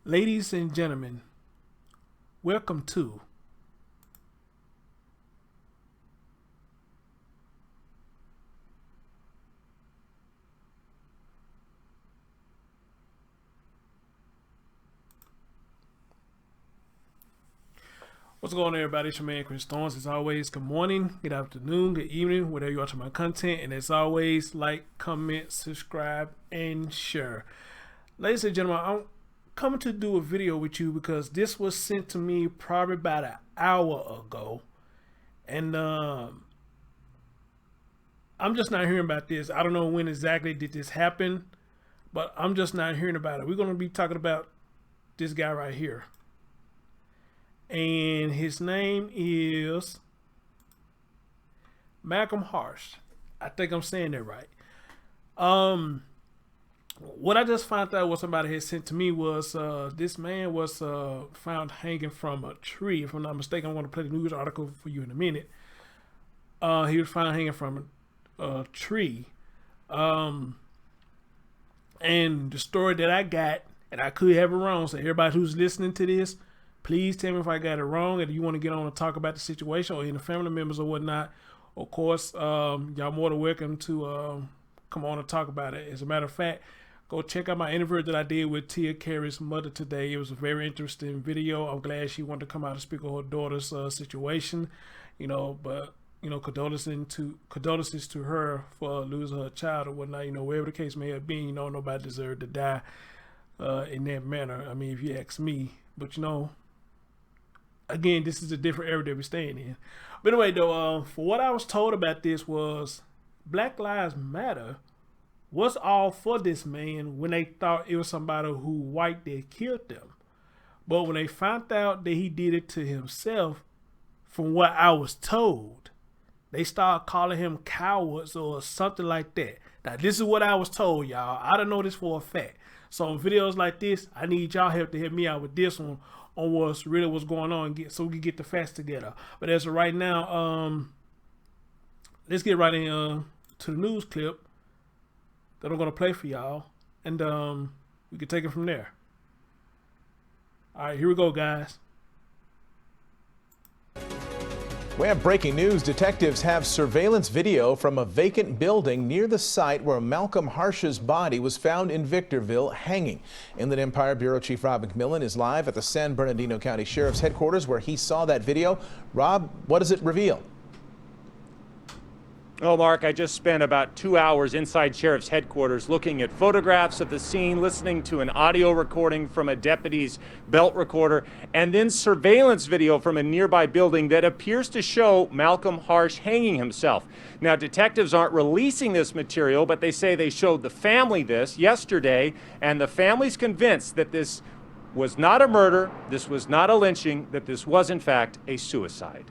Ladies and gentlemen, welcome to What's going on, everybody? It's your man, Chris Storms. As always, good morning, good afternoon, good evening, whatever you watch my content. And as always, like, comment, subscribe, and share. Ladies and gentlemen, I'm coming to do a video with you because this was sent to me probably about an hour ago. And I'm just not hearing about this. I don't know when exactly did this happen, but I'm just not hearing about it. We're going to be talking about this guy right here. And his name is Malcolm Harsch. I think I'm saying that right. What I just found out what somebody had sent to me was this man was found hanging from a tree. If I'm not mistaken, I'm going to play the news article for you in a minute. He was found hanging from a tree. And the story that I got, and I could have it wrong, so everybody who's listening to this, please tell me if I got it wrong, and if you want to get on and talk about the situation or any family members or whatnot. Of course, y'all more than welcome to come on and talk about it. As a matter of fact, go check out my interview that I did with Tia Carey's mother today. It was a very interesting video. I'm glad she wanted to come out and speak on her daughter's situation, but condolences to her for losing her child or whatnot, wherever the case may have been. Nobody deserved to die in that manner. I mean, if you ask me, but again, this is a different era that we're staying in. But anyway, though, for what I was told about this was Black Lives Matter was all for this man when they thought it was somebody who white that killed them. But when they found out that he did it to himself, from what I was told, they started calling him cowards or something like that. Now, this is what I was told, y'all. I don't know this for a fact. So in videos like this, I need y'all help to help me out with this one on what's going on, so we can get the facts together. But as of right now, let's get right in to the news clip that I'm gonna play for y'all, and we can take it from there. All right, here we go, guys. We have breaking news. Detectives have surveillance video from a vacant building near the site where Malcolm Harsch's body was found in Victorville hanging. Inland Empire Bureau Chief Rob McMillan is live at the San Bernardino County Sheriff's headquarters where he saw that video. Rob, what does it reveal? Oh, Mark, I just spent about 2 hours inside Sheriff's headquarters looking at photographs of the scene, listening to an audio recording from a deputy's belt recorder, and then surveillance video from a nearby building that appears to show Malcolm Harsch hanging himself. Now, detectives aren't releasing this material, but they say they showed the family this yesterday, and the family's convinced that this was not a murder, this was not a lynching, that this was, in fact, a suicide.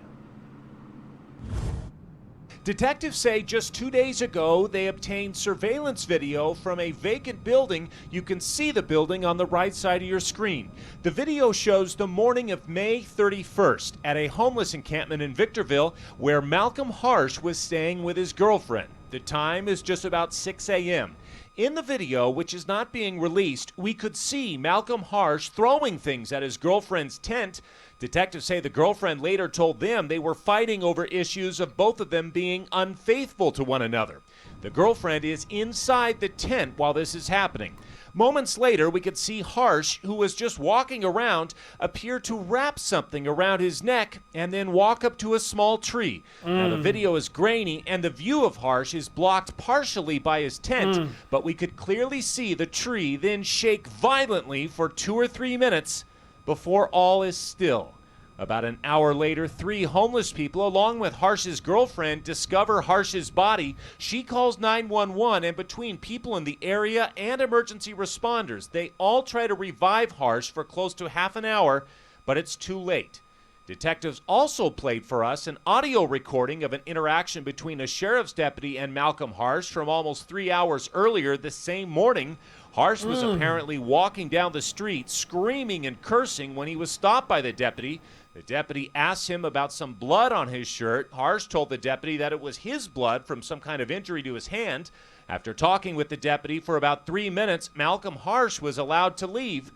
Detectives say just 2 days ago they obtained surveillance video from a vacant building. You can see the building on the right side of your screen. The video shows the morning of May 31st at a homeless encampment in Victorville where Malcolm Harsch was staying with his girlfriend. The time is just about 6 a.m. In the video, which is not being released, we could see Malcolm Harsch throwing things at his girlfriend's tent. Detectives say the girlfriend later told them they were fighting over issues of both of them being unfaithful to one another. The girlfriend is inside the tent while this is happening. Moments later, we could see Harsch, who was just walking around, appear to wrap something around his neck and then walk up to a small tree. Now, the video is grainy, and the view of Harsch is blocked partially by his tent, but we could clearly see the tree then shake violently for 2 or 3 minutes before all is still. About an hour later, 3 homeless people, along with Harsch's girlfriend, discover Harsch's body. She calls 911, and between people in the area and emergency responders, they all try to revive Harsch for close to half an hour, but it's too late. Detectives also played for us an audio recording of an interaction between a sheriff's deputy and Malcolm Harsch from almost 3 hours earlier the same morning. Harsch was apparently walking down the street screaming and cursing when he was stopped by the deputy. The deputy asked him about some blood on his shirt. Harsch told the deputy that it was his blood from some kind of injury to his hand. After talking with the deputy for about 3 minutes, Malcolm Harsch was allowed to leave.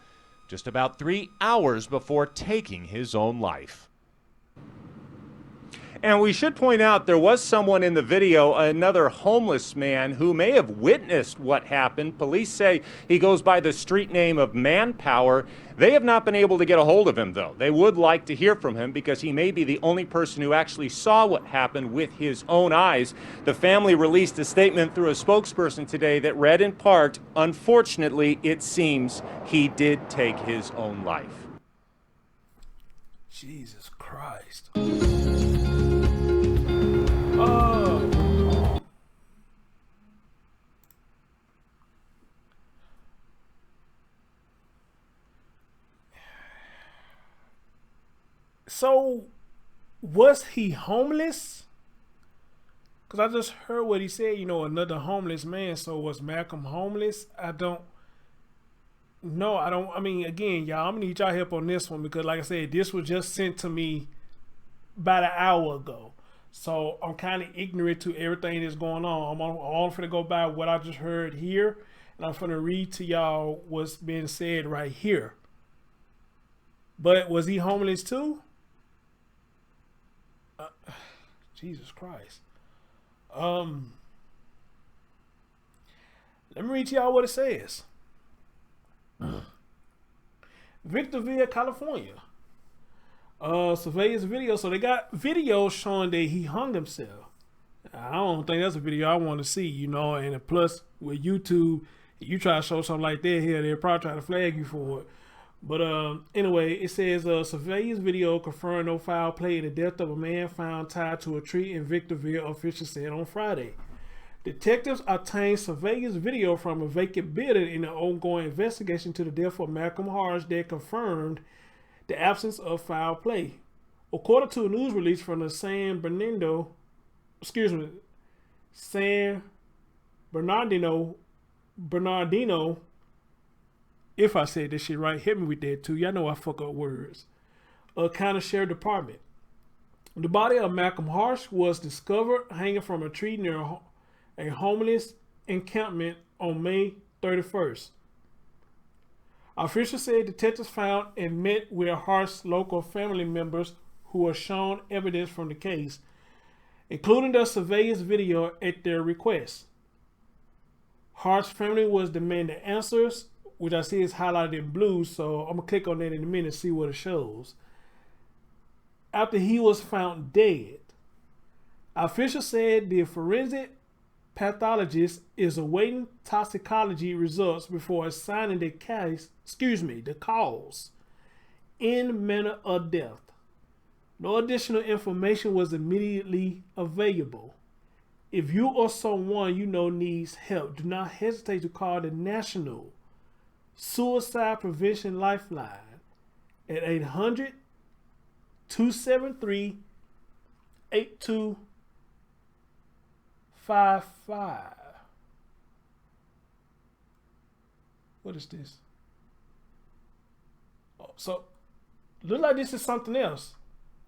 just about 3 hours before taking his own life. And we should point out there was someone in the video, another homeless man, who may have witnessed what happened. Police say he goes by the street name of Manpower. They have not been able to get a hold of him, though. They would like to hear from him because he may be the only person who actually saw what happened with his own eyes. The family released a statement through a spokesperson today that read in part, "Unfortunately, it seems he did take his own life." Jesus Christ. So, was he homeless? Because I just heard what he said, you know, another homeless man. So, was Malcolm homeless? I don't know. I mean, again, y'all, I'm going to need y'all help on this one because, like I said, this was just sent to me about an hour ago. So, I'm kind of ignorant to everything that's going on. I'm all going to go by what I just heard here. And I'm going to read to y'all what's being said right here. But was he homeless too? Jesus Christ. Let me read to y'all what it says. Victorville, California. Surveillance video. So they got video showing that he hung himself. I don't think that's a video I want to see, you know. And plus, with YouTube, if you try to show something like that here, they'll probably try to flag you for it. But anyway, it says surveillance video confirmed no foul play in the death of a man found tied to a tree in Victorville, officials said on Friday. Detectives obtained surveillance video from a vacant building in an ongoing investigation to the death of Malcolm Harsch that confirmed the absence of foul play. According to a news release from the San Bernardino, if I said this shit right, hit me with that too. Y'all know I fuck up words. County Sheriff Department. The body of Malcolm Harsch was discovered hanging from a tree near a homeless encampment on May 31st. Officials said detectives found and met with Harsch's local family members who were shown evidence from the case, including the surveillance video at their request. Harsch's family was demanding answers, which I see is highlighted in blue, so I'm going to click on that in a minute and see what it shows. After he was found dead, officials said the forensic pathologist is awaiting toxicology results before assigning the cause and manner of death. No additional information was immediately available. If you or someone you know needs help, do not hesitate to call the National Suicide Prevention Lifeline at 800-273-8255. What is this? Oh, so look like this is something else.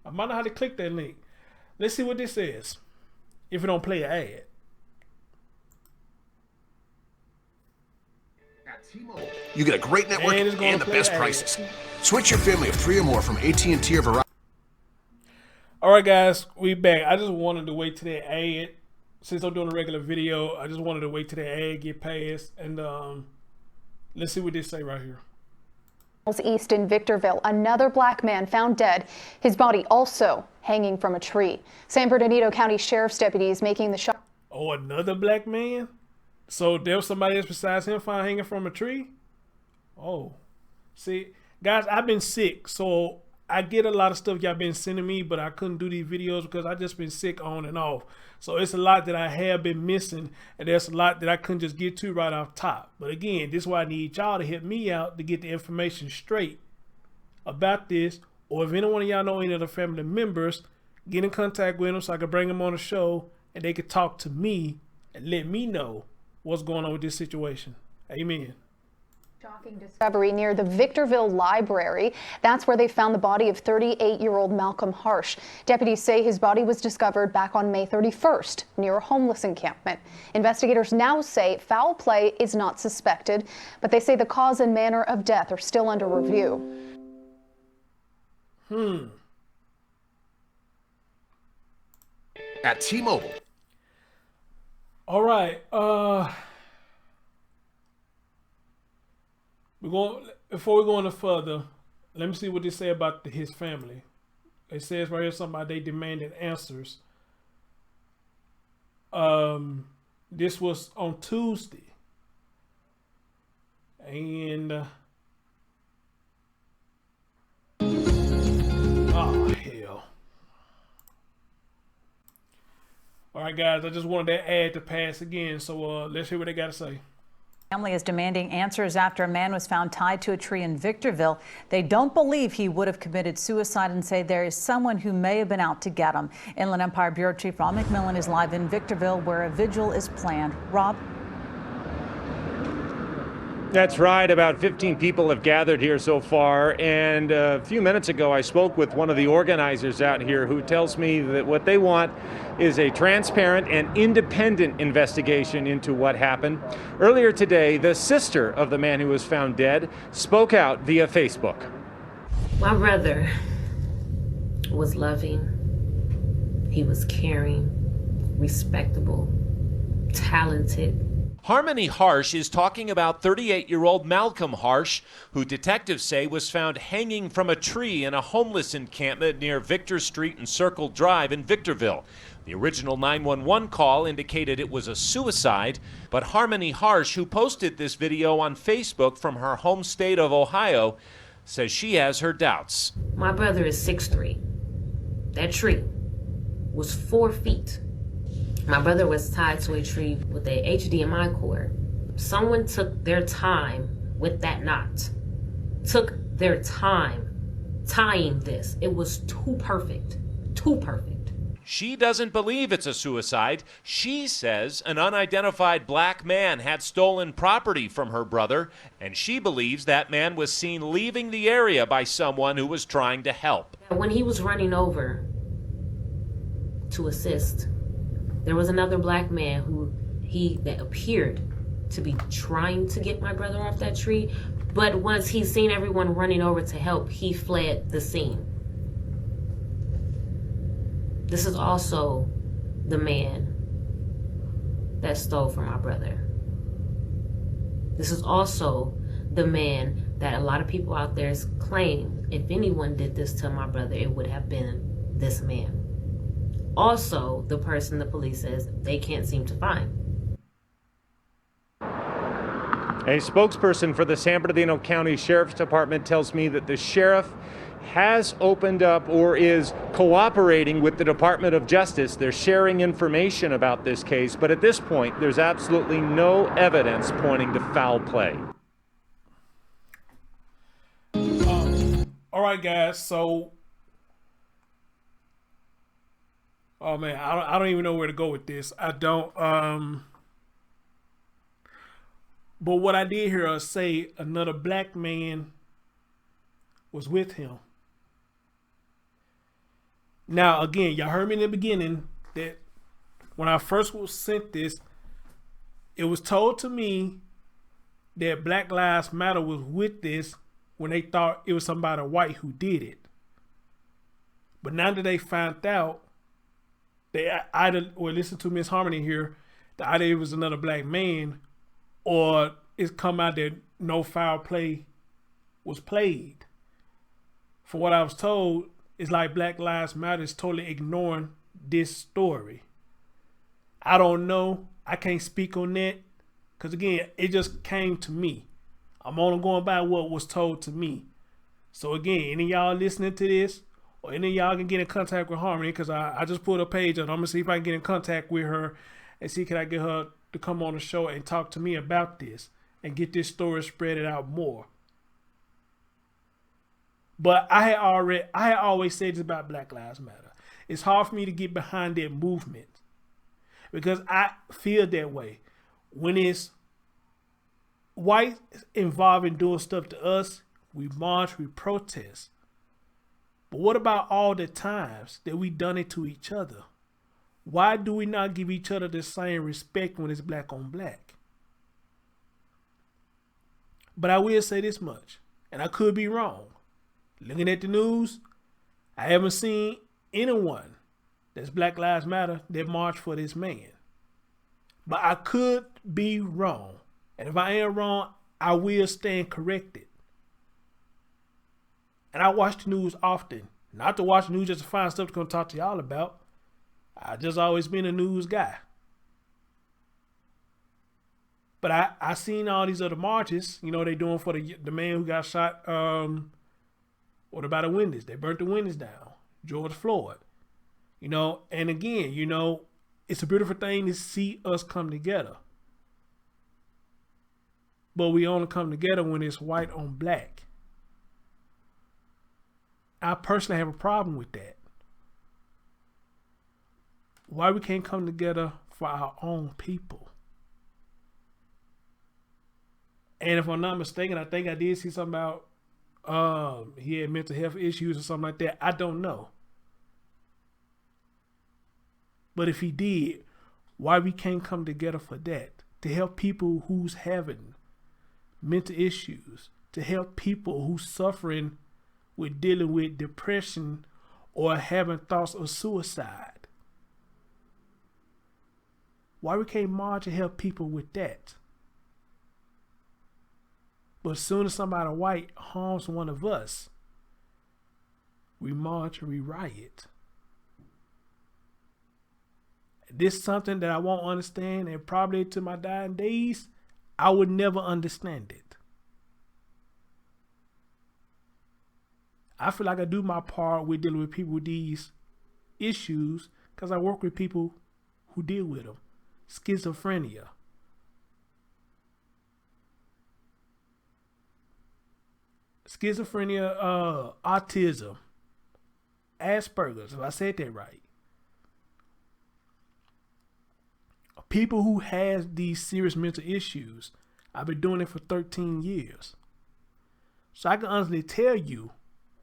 I might know how to click that link. Let's see what this says. If it don't play an ad. You get a great network and the best prices. Switch your family of 3 or more from AT&T or Verizon. All right, guys, we back. I just wanted to wait till that ad. Since I'm doing a regular video, I just wanted to wait till that ad get passed. And let's see what they say right here. East in Victorville, another black man found dead, his body also hanging from a tree. San Bernardino County Sheriff's deputies making the shot. Oh, another black man? So there was somebody else besides him found hanging from a tree? Oh. See, guys, I've been sick, so I get a lot of stuff y'all been sending me, but I couldn't do these videos because I just been sick on and off. So it's a lot that I have been missing, and there's a lot that I couldn't just get to right off top. But again, this is why I need y'all to help me out to get the information straight about this. Or if any one of y'all know any of the family members, get in contact with them so I can bring them on the show and they could talk to me and let me know what's going on with this situation. Amen. Shocking discovery near the Victorville Library. That's where they found the body of 38-year-old Malcolm Harsch. Deputies say his body was discovered back on May 31st near a homeless encampment. Investigators now say foul play is not suspected, but they say the cause and manner of death are still under review. At T-Mobile. All right. Before we go any further, let me see what they say about his family. It says right here something about they demanded answers. This was on Tuesday. And oh hell. All right, guys, I just wanted that ad to pass again, so let's hear what they got to say. Family is demanding answers after a man was found tied to a tree in Victorville. They don't believe he would have committed suicide and say there is someone who may have been out to get him. Inland Empire Bureau Chief Rob McMillan is live in Victorville, where a vigil is planned. Rob? That's right. About 15 people have gathered here so far. And a few minutes ago, I spoke with one of the organizers out here who tells me that what they want is a transparent and independent investigation into what happened. Earlier today, the sister of the man who was found dead spoke out via Facebook. My brother was loving. He was caring, respectable, talented. Harmony Harsch is talking about 38-year-old Malcolm Harsch, who detectives say was found hanging from a tree in a homeless encampment near Victor Street and Circle Drive in Victorville. The original 911 call indicated it was a suicide, but Harmony Harsch, who posted this video on Facebook from her home state of Ohio, says she has her doubts. My brother is 6'3". That tree was 4 feet. My brother was tied to a tree with a HDMI cord. Someone took their time with that knot. Took their time tying this. It was too perfect. Too perfect. She doesn't believe it's a suicide. She says an unidentified black man had stolen property from her brother, and she believes that man was seen leaving the area by someone who was trying to help. When he was running over to assist, there was another black man that appeared to be trying to get my brother off that tree, but once he seen everyone running over to help, he fled the scene. This is also the man that stole from my brother. This is also the man that a lot of people out there claim if anyone did this to my brother, it would have been this man. Also, the person the police says they can't seem to find. A spokesperson for the San Bernardino County Sheriff's Department tells me that the sheriff has opened up or is cooperating with the Department of Justice. They're sharing information about this case, but at this point, there's absolutely no evidence pointing to foul play. All right, guys, so oh man, I don't even know where to go with this. I don't. But what I did hear her say, another black man was with him. Now, again, y'all heard me in the beginning that when I first was sent this, it was told to me that Black Lives Matter was with this when they thought it was somebody white who did it. But now that they found out, they either, or listen to Miss Harmony here, that either it was another black man or it's come out that no foul play was played. From what I was told, it's like Black Lives Matter is totally ignoring this story. I don't know. I can't speak on that. Because again, it just came to me. I'm only going by what was told to me. So again, any of y'all listening to this, or any of y'all can get in contact with Harmony, because I just put a page up. I'm going to see if I can get in contact with her and see can I get her to come on the show and talk to me about this and get this story spread it out more. But I had always said this about Black Lives Matter. It's hard for me to get behind that movement because I feel that way when it's whites involved in doing stuff to us, we march, we protest. But what about all the times that we done it to each other? Why do we not give each other the same respect when it's black on black? But I will say this much, and I could be wrong. Looking at the news, I haven't seen anyone that's Black Lives Matter that marched for this man. But I could be wrong. And if I am wrong, I will stand corrected. And I watch the news often. Not to watch the news just to find stuff to come talk to y'all about. I just always been a news guy. But I seen all these other marches, you know, they doing for the man who got shot, what about the windows? They burnt the windows down. George Floyd. You know, and again, you know, it's a beautiful thing to see us come together. But we only come together when it's white on black. I personally have a problem with that. Why we can't come together for our own people? And if I'm not mistaken, I think I did see something about he had mental health issues or something like that. I don't know. But if he did, why we can't come together for that? To help people who's having mental issues, to help people who's suffering with dealing with depression or having thoughts of suicide. Why we can't march and help people with that? But as soon as somebody white harms one of us, we march and we riot. This is something that I won't understand, and probably to my dying days, I would never understand it. I feel like I do my part with dealing with people with these issues because I work with people who deal with them. Schizophrenia. Autism. Asperger's, if I said that right. People who has these serious mental issues, I've been doing it for 13 years. So I can honestly tell you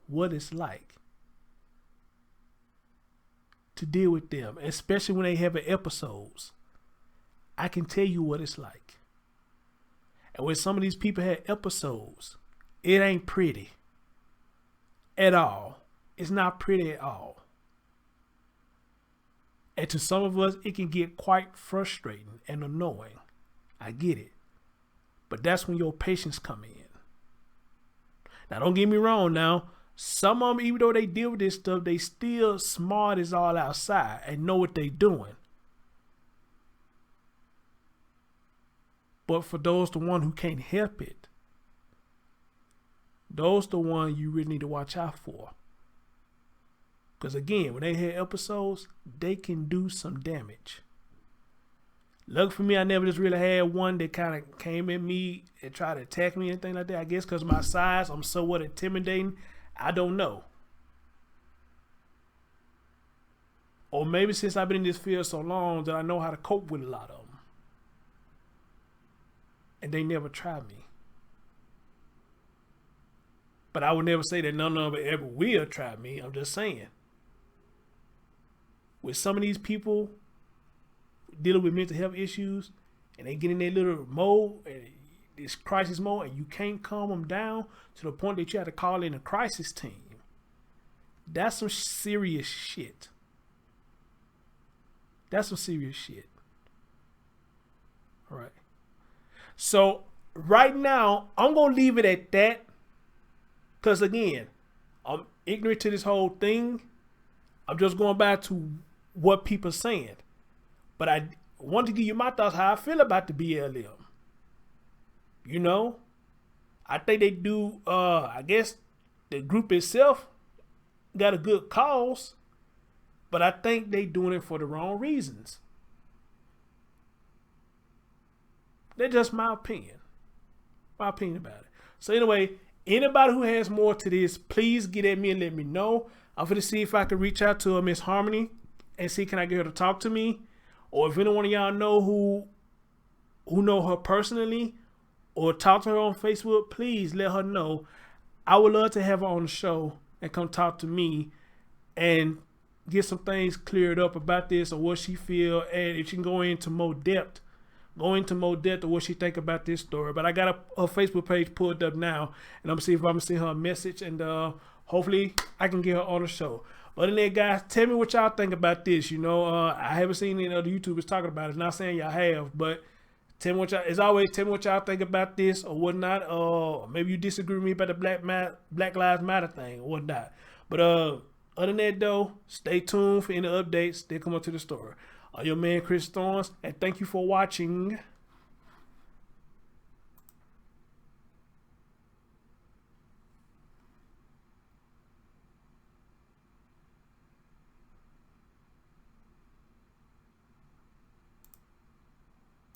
what it's like to deal with them, especially when they have episodes. I can tell you what it's like. And when some of these people have episodes, it ain't pretty at all. It's not pretty at all. And to some of us, it can get quite frustrating and annoying. I get it. But that's when your patience come in. Now, don't get me wrong now. Some of them, even though they deal with this stuff, they still smart as all outside and know what they doing. But for those the one who can't help it, those the one you really need to watch out for. Because again, when they have episodes, they can do some damage. Lucky for me, I never just really had one that kind of came at me and tried to attack me or anything like that. I guess because of my size, I'm somewhat intimidating. I don't know. Or maybe since I've been in this field so long that I know how to cope with a lot of them. And they never tried me. But I would never say that none of them ever will try me. I'm just saying. With some of these people dealing with mental health issues and they get in their little mode, this crisis mode, and you can't calm them down to the point that you have to call in a crisis team. That's some serious shit. That's some serious shit. All right. So right now, I'm going to leave it at that. Because again, I'm ignorant to this whole thing. I'm just going back to what people are saying. But I want to give you my thoughts how I feel about the BLM. You know, I think they do, I guess the group itself got a good cause. But I think they doing it for the wrong reasons. That's just my opinion. My opinion about it. So anyway, anybody who has more to this, please get at me and let me know. I'm going to see if I can reach out to Miss Harmony and see can I get her to talk to me. Or if any one of y'all know who know her personally or talk to her on Facebook, please let her know. I would love to have her on the show and come talk to me and get some things cleared up about this, or what she feel, and if she can go into more depth of what she think about this story. But I got a Facebook page pulled up now, and I'm gonna see if I'm gonna send her a message, and hopefully I can get her on the show. Other than that, guys, tell me what y'all think about this. I haven't seen any other YouTubers talking about it. Not saying y'all have, but tell me what y'all, as always, tell me what y'all think about this or whatnot. Maybe you disagree with me about the Black Lives Matter thing or whatnot. But other than that, though, stay tuned for any updates that come up to the story. Your man, Chris Thorns, and thank you for watching.